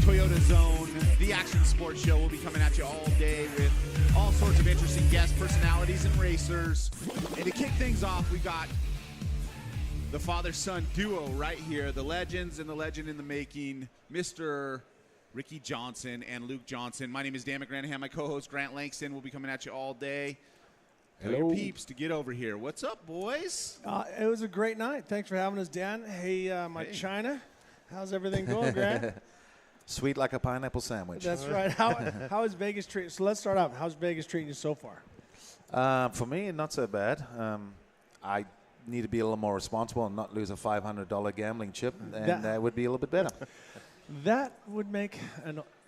Toyota Zone, the action sports show. We'll be coming at you all day with all sorts of interesting guests, personalities, and racers. And to kick things off, we got the father-son duo right here, the legends and the legend in the making, Mr. Ricky Johnson and Luke Johnson. My name is Dan McGranahan. My co-host Grant Langston will be coming at you all day. Tell your peeps to get over here. What's up, boys? It was a great night. Thanks for having us, Dan. Hey, China, how's everything going, Grant? Sweet like a pineapple sandwich. That's right. How is Vegas treating? So let's start off. How's Vegas treating you so far? For me, not so bad. I need to be a little more responsible and not lose a $500 gambling chip, and that would be a little bit better. That would make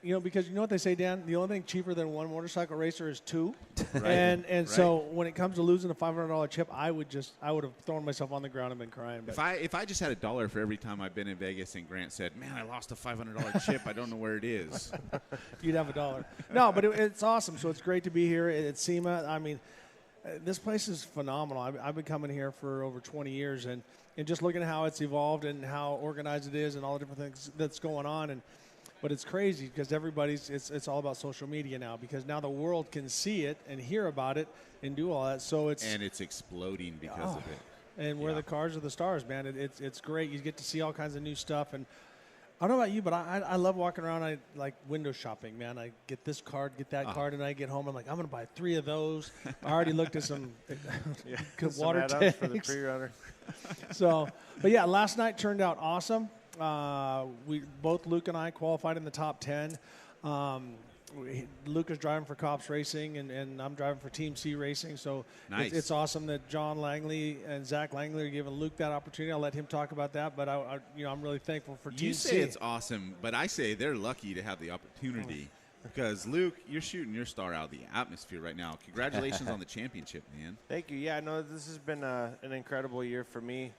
because you know what they say, Dan. The only thing cheaper than one motorcycle racer is two. Right. And so when it comes to losing a $500 chip, I would have thrown myself on the ground and been crying. But If I just had $1 for every time I've been in Vegas and Grant said, "Man, I lost a $500 chip. I don't know where it is," you'd have $1. No, but it's awesome. So it's great to be here at SEMA. I mean, this place is phenomenal. I've been coming here for over 20 years, and just looking at how it's evolved and how organized it is and all the different things that's going on. But it's crazy because it's all about social media now, because now the world can see it and hear about it and do all that. So it's exploding because of it. And we're the cars are the stars, man. It's great. You get to see all kinds of new stuff. And I don't know about you, but I love walking around. I like window shopping, man. I get this card, get that card, and I get home. I'm like, I'm going to buy 3 of those. I already looked at some water tanks for the pre-runner. But yeah, last night turned out awesome. Luke and I qualified in the top 10. Luke is driving for Cops Racing, and I'm driving for Team C Racing. So nice. It's awesome that John Langley and Zach Langley are giving Luke that opportunity. I'll let him talk about that. But I'm really thankful for Team C. You say it's awesome, but I say they're lucky to have the opportunity. Because, Luke, you're shooting your star out of the atmosphere right now. Congratulations on the championship, man. Thank you. Yeah, no, this has been an incredible year for me.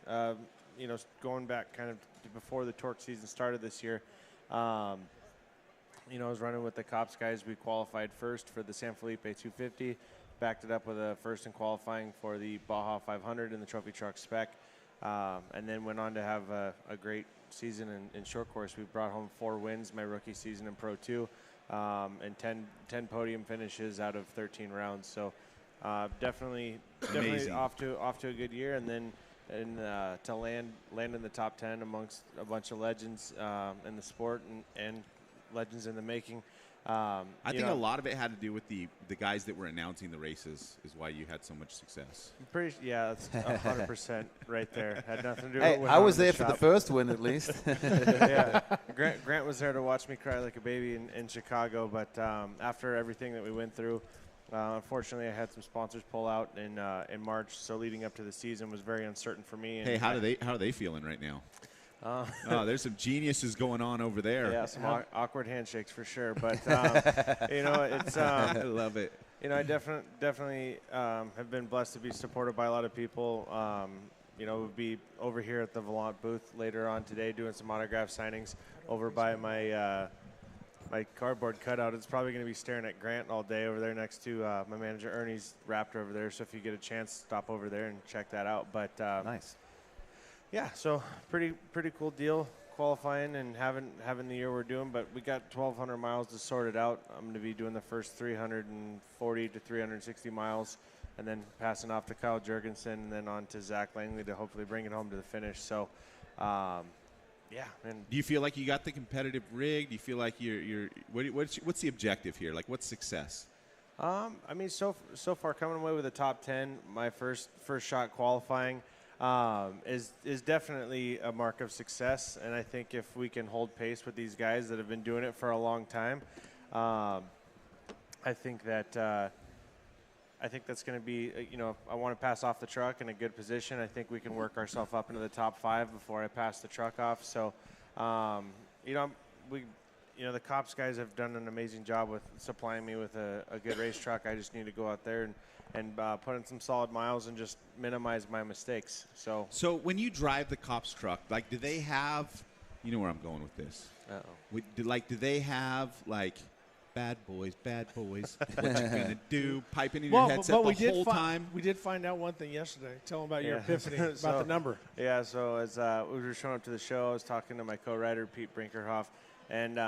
Going back kind of to before the TORC season started this year, I was running with the Cops guys. We qualified first for the San Felipe 250, backed it up with a first in qualifying for the Baja 500 in the Trophy Truck Spec, and then went on to have a great season in short course. We brought home 4 wins my rookie season in Pro 2. And 10 podium finishes out of 13 rounds. So definitely off to a good year. And then to land in the top 10 amongst a bunch of legends in the sport and legends in the making. I think a lot of it had to do with the guys that were announcing the races is why you had so much success. That's 100% right there. Had nothing to do with I was there for the first win, at least. Yeah, Grant was there to watch me cry like a baby in Chicago. But after everything that we went through, unfortunately, I had some sponsors pull out in March. So leading up to the season was very uncertain for me. Hey, how are they feeling right now? There's some geniuses going on over there. Yeah, some awkward handshakes for sure. But it's I love it. I definitely have been blessed to be supported by a lot of people. We'll be over here at the Volant booth later on today doing some autograph signings over by my cardboard cutout. It's probably going to be staring at Grant all day over there next to my manager Ernie's Raptor over there. So if you get a chance, stop over there and check that out. But nice. Yeah, so pretty cool deal qualifying and having the year we're doing, but we got 1,200 miles to sort it out. I'm going to be doing the first 340 to 360 miles and then passing off to Kyle Jurgensen and then on to Zach Langley to hopefully bring it home to the finish. So, And do you feel like you got the competitive rig? Do you feel like what's the objective here? Like, what's success? So far coming away with a top 10, my first shot qualifying, is definitely a mark of success. And I think if we can hold pace with these guys that have been doing it for a long time, I think that's going to be, I want to pass off the truck in a good position. I think we can work ourselves up into the top 5 before I pass the truck off. So, the Cops guys have done an amazing job with supplying me with a good race truck. I just need to go out there and put in some solid miles and just minimize my mistakes. So when you drive the Cops truck, like, do they have, you know where I'm going with this? Do they have, like, bad boys, what you gonna do? Piping in your headset the whole time? We did find out one thing yesterday. Tell them about your epiphany, about the number. Yeah, so as we were showing up to the show, I was talking to my co-writer, Pete Brinkerhoff, And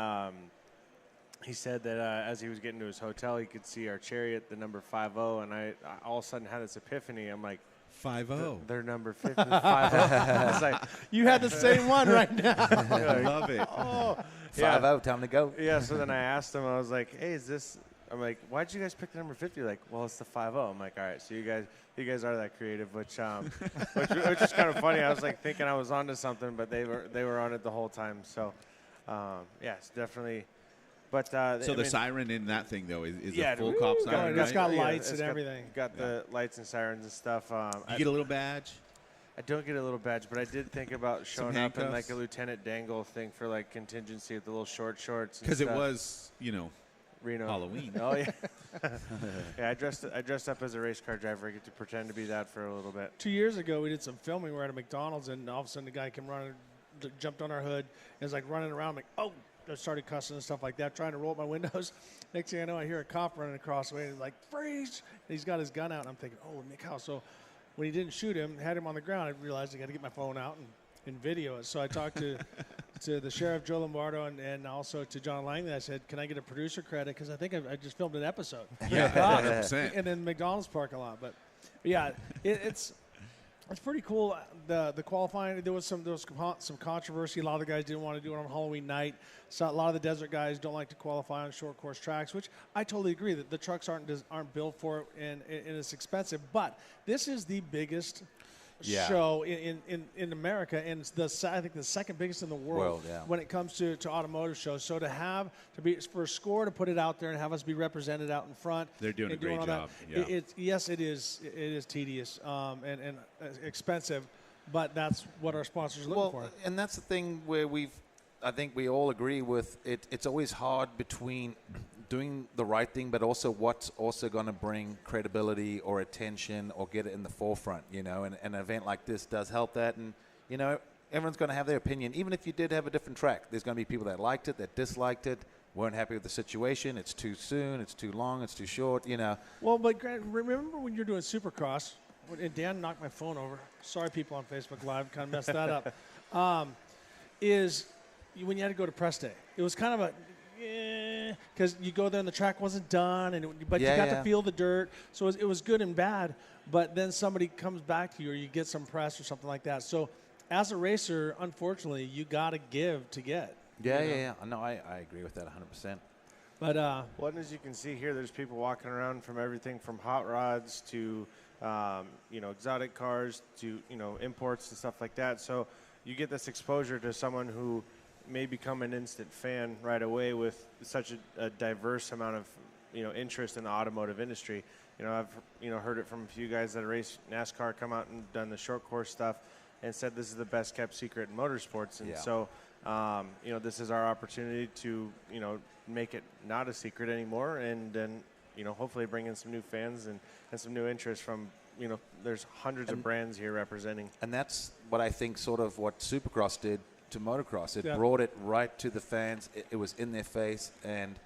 he said that as he was getting to his hotel, he could see our chariot, the number 50, and I all of a sudden had this epiphany. I'm like, 50. They're number 50. 50. I was like, You had the same one right now. I love it. Oh, 5-0, time to go. yeah. So then I asked him. I was like, "Hey, is this?" I'm like, "Why'd you guys pick the number 50?" Like, "Well, it's the 50." I'm like, "All right, so you guys are that creative," which is kind of funny. I was like thinking I was onto something, but they were on it the whole time. So, yeah, it's definitely. But So the siren in that thing though is yeah, a full cop siren, it's right? got lights and got- everything. Got the lights and sirens and stuff. You get a little badge. I don't get a little badge, but I did think about showing up in like handcuffs? a Lieutenant Dangle thing for like contingency with the little short shorts. Because it stuff. was, Reno. Halloween. Oh yeah. Yeah, I dressed up as a race car driver. I get to pretend to be that for a little bit. 2 years ago, we did some filming. We were at a McDonald's, and all of a sudden, the guy came running, jumped on our hood, and was like running around. I'm like, oh, I started cussing and stuff like that, trying to roll up my windows. Next thing I know, I hear a cop running across the way, and he's like, freeze! And he's got his gun out, and I'm thinking, oh, Nick, how? So when he didn't shoot him, had him on the ground, I realized I got to get my phone out and video it. So I talked to the sheriff, Joe Lombardo, and also to John Langley. I said, can I get a producer credit? Because I think I just filmed an episode. Yeah, 100%. And then McDonald's parking lot. But yeah, it's pretty cool. The qualifying, there was some controversy. A lot of the guys didn't want to do it on Halloween night. So a lot of the desert guys don't like to qualify on short course tracks, which I totally agree that the trucks aren't built for it and it's expensive. But this is the biggest show in America, and it's I think the second biggest in the world when it comes to automotive shows. So for a score to put it out there and have us be represented out in front, They're doing a great job. Yes, it is tedious and expensive, but that's what our sponsors are looking for. And that's the thing where I think we all agree with it. It's always hard between doing the right thing, but also what's also going to bring credibility or attention or get it in the forefront, and an event like this does help that. And, everyone's going to have their opinion. Even if you did have a different track, there's going to be people that liked it, that disliked it, weren't happy with the situation. It's too soon, it's too long, it's too short, Well, but Grant, remember when you're doing Supercross, and Dan knocked my phone over. Sorry, people on Facebook Live, kind of messed that up. Is when you had to go to press day. It was kind of a because you go there and the track wasn't done, but you got to feel the dirt, so it was good and bad. But then somebody comes back to you, or you get some press or something like that. So as a racer, unfortunately, you got to give to get. Yeah. No, I agree with that 100%. But well, and as you can see here, there's people walking around from everything from hot rods to exotic cars to imports and stuff like that. So you get this exposure to someone who may become an instant fan right away with such a diverse amount of interest in the automotive industry. I've heard it from a few guys that race NASCAR come out and done the short course stuff and said this is the best kept secret in motorsports. And so this is our opportunity to make it not a secret anymore, and then hopefully bring in some new fans and some new interest from there's hundreds of brands here representing. And that's what I think sort of what Supercross did to motocross. It brought it right to the fans. It was in their face, and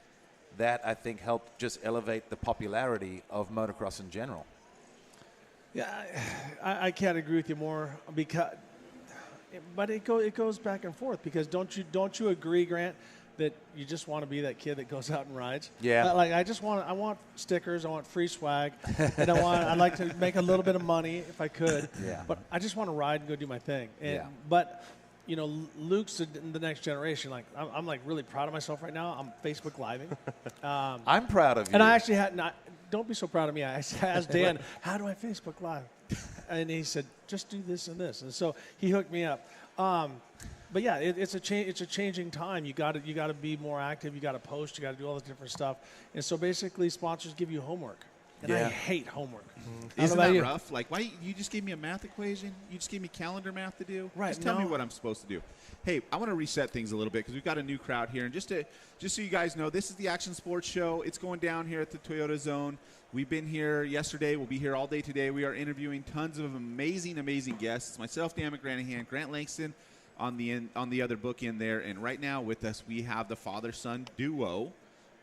that I think helped just elevate the popularity of motocross in general. yeah, I can't agree with you more but it goes back and forth, because don't you agree, Grant, that you just want to be that kid that goes out and rides? Yeah. I want stickers, I want free swag, and I'd like to make a little bit of money if I could. Yeah. But I just want to ride and go do my thing. But Luke's the next generation. Like I'm like really proud of myself right now. I'm Facebook Living. I'm proud of you. And I actually don't be so proud of me. I asked Dan, how do I Facebook Live? And he said, just do this and this. And so he hooked me up. But yeah, it's a changing time. You got to be more active. You got to post. You got to do all this different stuff. And so basically, sponsors give you homework, and I hate homework. Isn't that rough? Like, why you just gave me a math equation? You just gave me calendar math to do? Right. Just tell me what I'm supposed to do. Hey, I want to reset things a little bit because we've got a new crowd here, and just so you guys know, this is the Action Sports Show. It's going down here at the Toyota Zone. We've been here yesterday. We'll be here all day today. We are interviewing tons of amazing guests. Myself, Dan McGranahan, Grant Langston on the other bookend there, and right now with us we have the father-son duo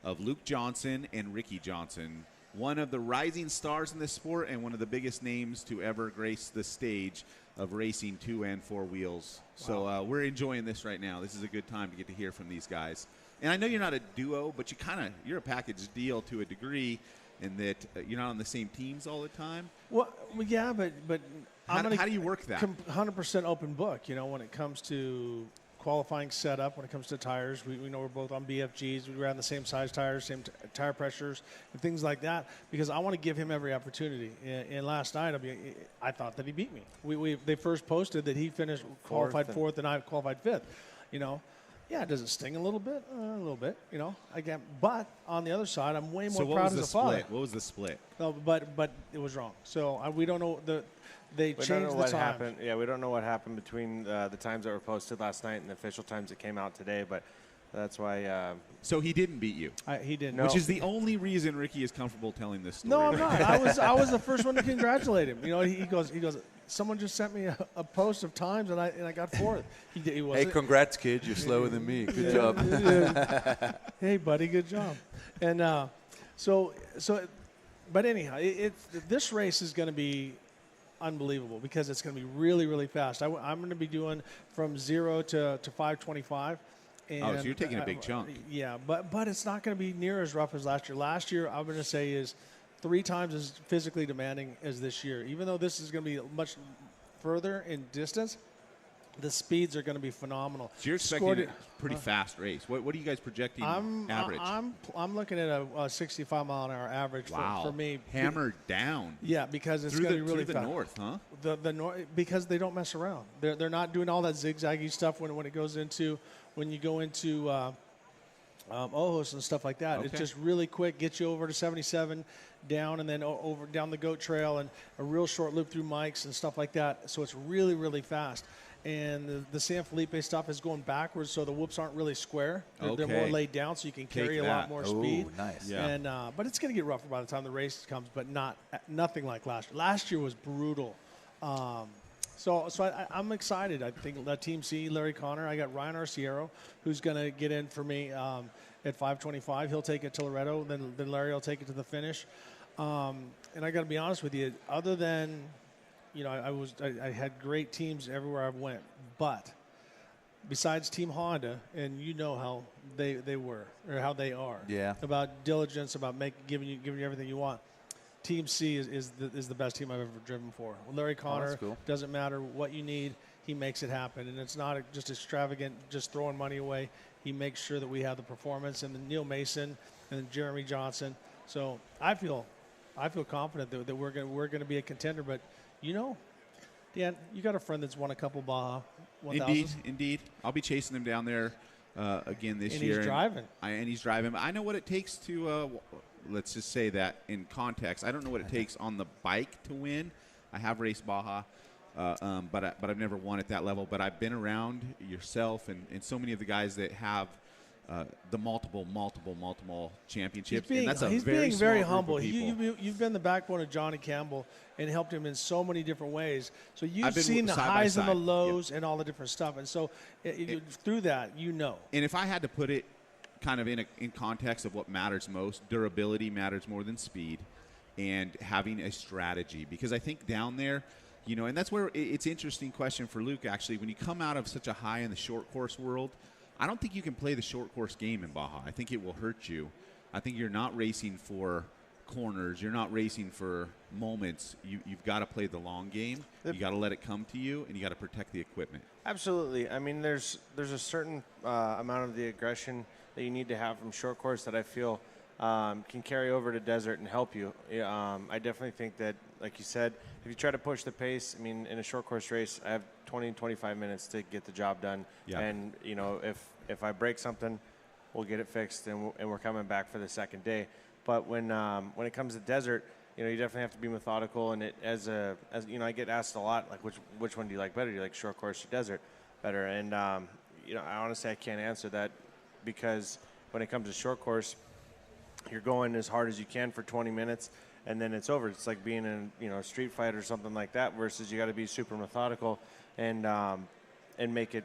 of Luke Johnson and Ricky Johnson, one of the rising stars in this sport and one of the biggest names to ever grace the stage of racing 2 and 4 wheels. So we're enjoying this right now. This is a good time to get to hear from these guys. And I know you're not a duo, but you're a package deal to a degree, in that you're not on the same teams all the time. Well, yeah, but How do you work that? 100% open book. When it comes to qualifying setup, when it comes to tires, we know we're both on BFGs. We ran the same size tires, same tire pressures, and things like that, because I want to give him every opportunity. And last night, I thought that he beat me. They first posted that he qualified fourth, and I qualified fifth. Yeah, does it sting a little bit? A little bit, Again, but on the other side, I'm way more proud as a father. What was the split? No, but it was wrong. So we don't know They changed the time. Happened. Yeah, we don't know what happened between the times that were posted last night and the official times that came out today, but that's why. So he didn't beat you. He didn't. Which is the only reason Ricky is comfortable telling this story. No, I'm not. I was the first one to congratulate him. He goes. Someone just sent me a post of times, and I got fourth. He wasn't. Hey, congrats, kid! You're slower than me. Good job. Hey, buddy, good job. And but anyhow, this race is going to be unbelievable because it's going to be really, really fast. I'm going to be doing from 0 to 5:25. So you're taking a big chunk. Yeah, but it's not going to be near as rough as last year. Last year, I'm going to say, is 3 times as physically demanding as this year. Even though this is going to be much further in distance, the speeds are going to be phenomenal. So you're expecting a pretty fast race. What are you guys projecting average? I'm looking at a 65 mile an hour average for me. Hammered down. Yeah, because it's going to be really through fast. the north, huh? The north, because they don't mess around. They're not doing all that zigzaggy stuff when you go into Ojos and stuff like that. Okay. It's just really quick, get you over to 77 down, and then over down the goat trail, and a real short loop through Mike's and stuff like that. So it's really, really fast. And the San Felipe stuff is going backwards, so the whoops aren't really square. They're more laid down, so you can carry a lot more speed. Nice. Yeah. And but it's going to get rougher by the time the race comes, but nothing like last year. Last year was brutal. So I'm excited. I think Team C, Larry Connor. I got Ryan Arciero, who's going to get in for me at 5:25. He'll take it to Loretto. Then Larry will take it to the finish. And I got to be honest with you. Other than, I had great teams everywhere I went. But besides Team Honda, and how they were or how they are. Yeah. About diligence, about giving you everything you want. Team C is the best team I've ever driven for. Larry Connor, cool. Doesn't matter what you need, he makes it happen. And it's not just extravagant, just throwing money away. He makes sure that we have the performance. And then Neil Mason and Jeremy Johnson. So I feel confident that we're going to be a contender. But Dan, you got a friend that's won a couple Baja 1000s. Indeed. I'll be chasing him down there again this year. He's driving. And he's driving. I know what it takes to. Let's just say that in context. I don't know what it takes on the bike to win. I have raced Baja, but I've never won at that level. But I've been around yourself and so many of the guys that have the multiple championships. He's being very humble. You've been the backbone of Johnny Campbell and helped him in so many different ways. So you've seen the highs and the lows and all the different stuff. And so through that, And if I had to put it kind of in context of what matters most, durability matters more than speed, and having a strategy. Because I think down there, and that's where it's an interesting question for Luke, actually. When you come out of such a high in the short course world, I don't think you can play the short course game in Baja. I think it will hurt you. I think you're not racing for corners. You're not racing for moments. You've got to play the long game. You got to let it come to you, and you got to protect the equipment. Absolutely. I mean, there's a certain amount of the aggression that you need to have from short course that I feel can carry over to desert and help you. I definitely think that, like you said, if you try to push the pace, I mean, in a short course race, I have 20 and 25 minutes to get the job done. Yeah. And, if I break something, we'll get it fixed, and we're coming back for the second day. But when it comes to desert, you definitely have to be methodical. And as I get asked a lot, like, which one do you like better? Do you like short course or desert better? And, I honestly, I can't answer that, because when it comes to short course, you're going as hard as you can for 20 minutes, and then it's over. It's like being in a street fight or something like that, versus you got to be super methodical and make it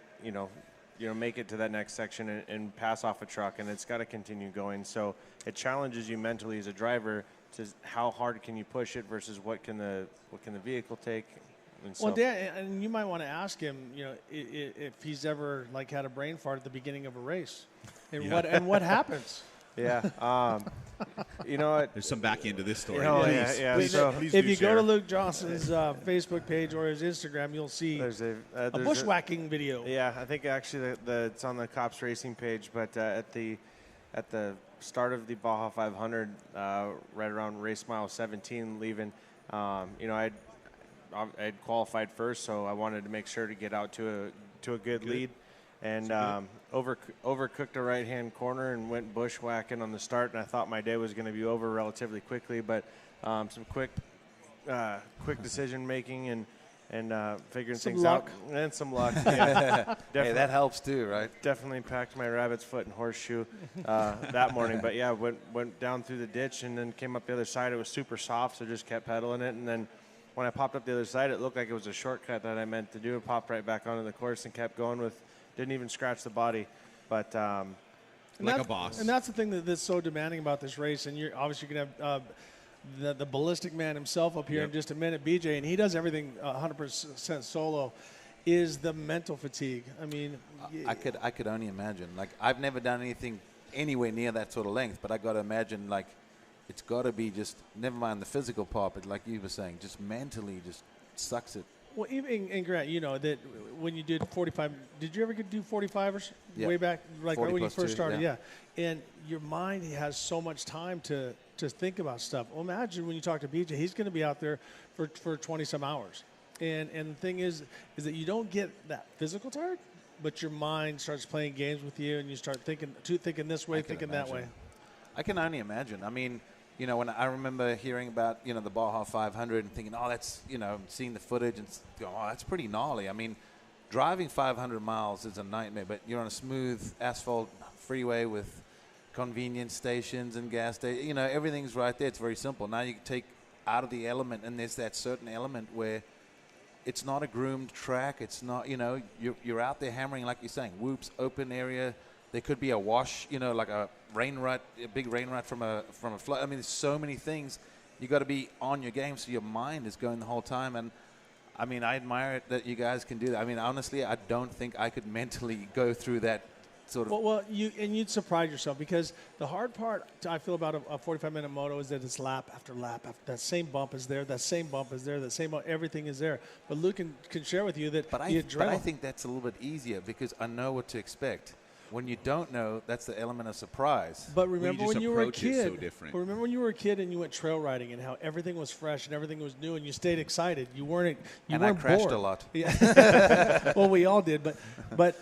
make it to that next section and pass off a truck, and it's got to continue going. So it challenges you mentally as a driver to how hard can you push it versus what can the vehicle take. so, Well, Dan, and you might want to ask him, you know, if he's ever like had a brain fart at the beginning of a race, and what happens. Yeah. You know what? There's some back end to this story. Oh, Please. yeah. Please, So please If do you share. go to Luke Johnson's Facebook page or his Instagram, you'll see there's a there's bushwhacking video. Yeah, I think actually it's on the Cops Racing page, but at the start of the Baja 500, right around race mile 17, leaving, you know, I'd qualified first, so I wanted to make sure to get out to a good lead, and overcooked a right-hand corner and went bushwhacking on the start, and I thought my day was going to be over relatively quickly, but some quick decision making and figuring Some things luck. out, and some luck. Yeah. Hey, that helps too, right? Definitely packed my rabbit's foot and horseshoe that morning. But yeah, went down through the ditch and then came up the other side. It was super soft, so just kept pedaling it. And then when I popped up the other side, it looked like it was a shortcut that I meant to do. It popped right back onto the course and kept going didn't even scratch the body. But Like a boss. And that's the thing that's so demanding about this race. And you're obviously going to have the ballistic man himself up here in just a minute, BJ, and he does everything 100% solo. Is the mental fatigue? I mean, I could only imagine. Like, I've never done anything anywhere near that sort of length, but I got to imagine, like, it's got to be just, never mind the physical part, but like you were saying, just mentally just sucks it. well, even and Grant, you know that when you did 45, did you ever do 45ers way back, like 40 right when you plus first 2, started? yeah. And your mind has so much time to think about stuff. Well, imagine when you talk to BJ, he's going to be out there for 20 some hours. And the thing is that you don't get that physical tired, but your mind starts playing games with you, and you start thinking this way, thinking that way. I can only imagine. I mean, you know, when I remember hearing about, you know, the Baja 500 and thinking, oh, that's, you know, seeing the footage and going, oh, that's pretty gnarly. I mean, driving 500 miles is a nightmare, but you're on a smooth asphalt freeway with convenience stations and gas stations. You know, everything's right there. It's very simple. Now you can take out of the element, and there's that certain element where it's not a groomed track. It's not, you know, you're out there hammering, like you're saying, whoops, open area. There could be a wash, you know, like a rain rut, a big rain rut from a flood. I mean, there's so many things. You got to be on your game, so your mind is going the whole time. And I mean, I admire it that you guys can do that. I mean, honestly, I don't think I could mentally go through that sort of. Well, you'd surprise yourself, because the hard part I feel about a 45-minute moto is that it's lap after lap. That same bump is there. That same bump is there. That same everything is there. But Luke can share with you that But the adrenaline. I think that's a little bit easier because I know what to expect. When you don't know, that's the element of surprise. But remember just when you were a approach it so kid. different. But remember when you were a kid and you went trail riding and how everything was fresh and everything was new and you stayed excited. You weren't. And I crashed bored. a lot. Yeah. Well, we all did. But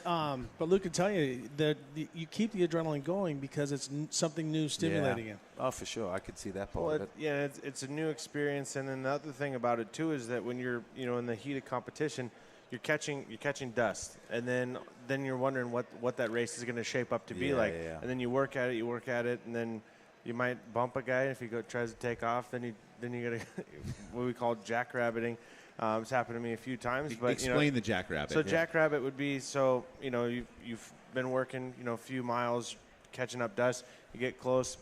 Luke can tell you that you keep the adrenaline going because it's something new stimulating it. Oh, for sure. I could see that part well, of it. yeah, it's a new experience, and then the other thing about it too is that when you're, you know, in the heat of competition, you're catching dust, and then you're wondering what that race is going to shape up to be like. Yeah. And then you work at it, and then you might bump a guy. If he tries to take off, then you get what we call jackrabbiting. It's happened to me a few times. But Explain the jackrabbit. So jackrabbit would be, so you know, you've been working, you know, a few miles catching up dust. You get close,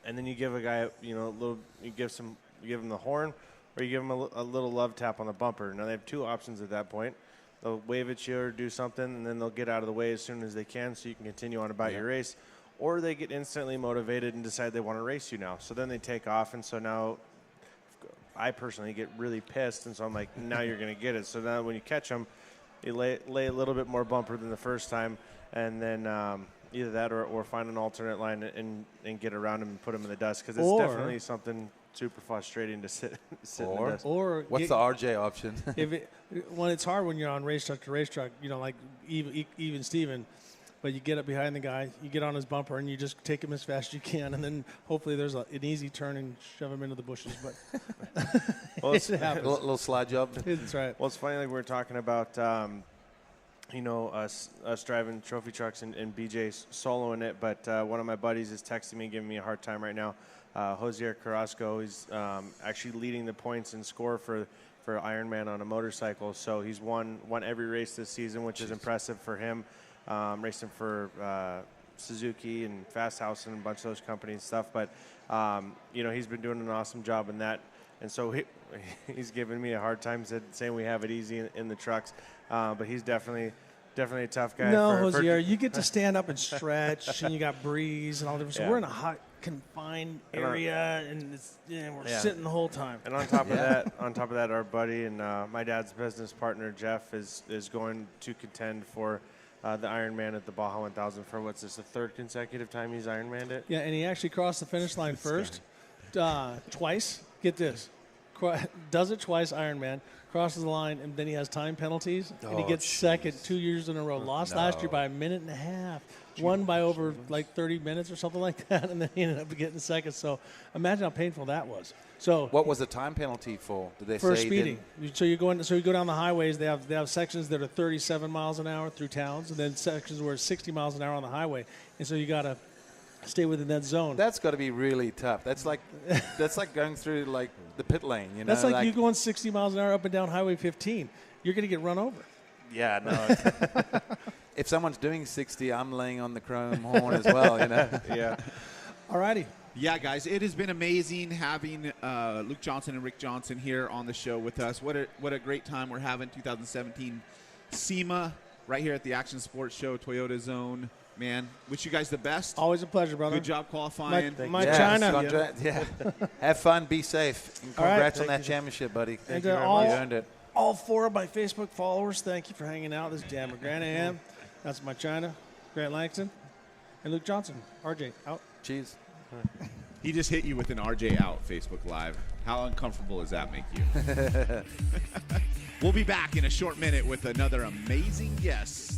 and then you give a guy, you know, you give him the horn, or you give them a little love tap on the bumper. Now, they have two options at that point. They'll wave at you or do something, and then they'll get out of the way as soon as they can so you can continue on about your race. Or they get instantly motivated and decide they want to race you now. So then they take off, and so now I personally get really pissed, and so I'm like, now you're going to get it. So now when you catch them, you lay a little bit more bumper than the first time, and then either that or find an alternate line and get around them and put them in the dust, because it's definitely something super frustrating to sit in the dust. Or What's the RJ option? When it's hard when you're on racetrack to racetrack, you know, like even Steven, but you get up behind the guy, you get on his bumper, and you just take him as fast as you can, and then hopefully there's an easy turn and shove him into the bushes. But Well, it happens. little slide job. That's right. Well, it's funny, like we were talking about, you know, us driving trophy trucks and BJ soloing it, but one of my buddies is texting me, giving me a hard time right now. Josier Carrasco, he's actually leading the points and score for Ironman on a motorcycle. So he's won every race this season, which is impressive for him. Racing for Suzuki and Fast House and a bunch of those companies and stuff. But, you know, he's been doing an awesome job in that. And so he's giving me a hard time saying we have it easy in the trucks. But he's definitely a tough guy. No, Josier, you get to stand up and stretch, and you got breeze and all different. So Yeah. we're in a hot, confined area, and we're sitting the whole time. And on top of that, our buddy and my dad's business partner Jeff is going to contend for the Ironman at the Baja 1000 for what's this, the third consecutive time he's Ironmanned it? Yeah, and he actually crossed the finish line first, twice. Get this, does it twice, Ironman, crosses the line, and then he has time penalties, and he gets second 2 years in a row. Lost last year by a minute and a half. Won by over like 30 minutes or something like that, and then he ended up getting second. So imagine how painful that was. So What was the time penalty for? Did they for say he speeding. didn't- So you go down the highways. They have sections that are 37 miles an hour through towns, and then sections where it's 60 miles an hour on the highway. And so you got to stay within that zone. That's got to be really tough. That's like going through like the pit lane. You know, That's like you going 60 miles an hour up and down Highway 15. You're going to get run over. Yeah, no. If someone's doing 60, I'm laying on the chrome horn as well. You know. Yeah. All righty. Yeah, guys, it has been amazing having Luke Johnson and Rick Johnson here on the show with us. What a great time we're having. 2017 SEMA right here at the Action Sports Show, Toyota Zone. Man, wish you guys the best. Always a pleasure, brother. Good job qualifying. My Yeah, China. Yeah. Have fun. Be safe. And All right. congrats on Thank that you. championship, buddy. And you all, earned it. all 4 of my Facebook followers, thank you for hanging out. This is Dan McGranahan. That's my China, Grant Langston, and Luke Johnson. RJ, out. Cheers. He just hit you with an RJ out Facebook Live. How uncomfortable does that make you? We'll be back in a short minute with another amazing guest.